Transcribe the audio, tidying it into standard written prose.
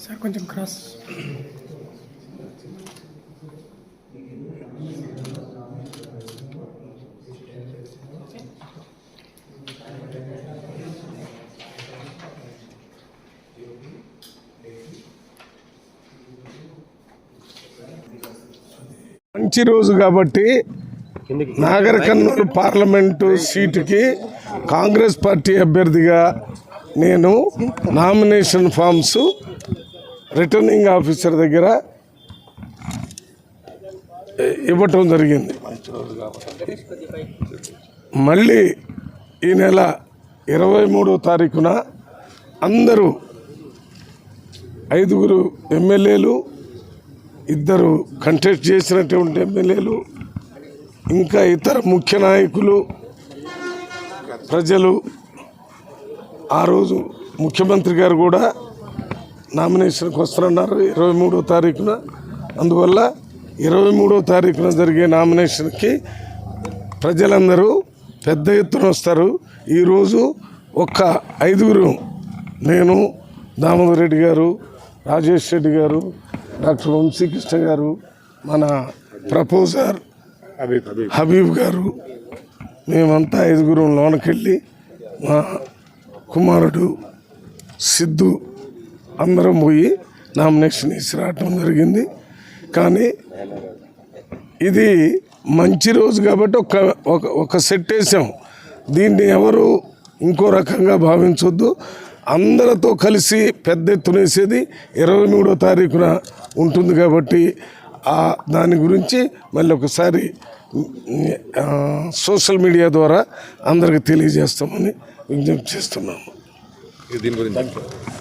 Sir కొంచెం cross. మంచి రోజు కాబట్టి నాగర్ కర్నూలు పార్లమెంటు సీటుకి కాంగ్రెస్ పార్టీ అభ్యర్థిగా నేను నామినేషన్ ఫామ్స్ రిటర్నింగ్ ఆఫీసర్ దగ్గర ఇవ్వటం జరిగింది. మళ్ళీ ఈ నెల 23వ తారీఖున అందరూ 5 ఎమ్మెల్యేలు, 2 కంటెస్ట్ చేసినటువంటి ఎమ్మెల్యేలు, ఇంకా ఇతర ముఖ్య నాయకులు, ప్రజలు, ఆ రోజు ముఖ్యమంత్రి గారు కూడా నామినేషన్కి వస్తున్నారు 23వ తారీఖున. అందువల్ల 23వ తారీఖున జరిగే నామినేషన్కి ప్రజలందరూ పెద్ద ఎత్తున వస్తారు. ఈరోజు ఒక్క 5 నేను, దామోదర్ రెడ్డి గారు, రాజేష్ రెడ్డి గారు, డాక్టర్ వంశీకృష్ణ గారు, మన ప్రపోజర్ హబీబ్ గారు, మేమంతా 5 లోనకెళ్ళి మా కుమారుడు సిద్ధు అందరం పోయి నామినేషన్ వేసి రావటం జరిగింది. కానీ ఇది మంచి రోజు కాబట్టి ఒక సెట్ వేసాం. దీన్ని ఎవరు ఇంకో రకంగా భావించొద్దు. అందరితో కలిసి పెద్ద ఎత్తున వేసేది 23వ తారీఖున ఉంటుంది కాబట్టి దాని గురించి మళ్ళీ ఒకసారి సోషల్ మీడియా ద్వారా అందరికి తెలియజేస్తామని విజ్ఞప్తి చేస్తున్నాము. దీని గురించి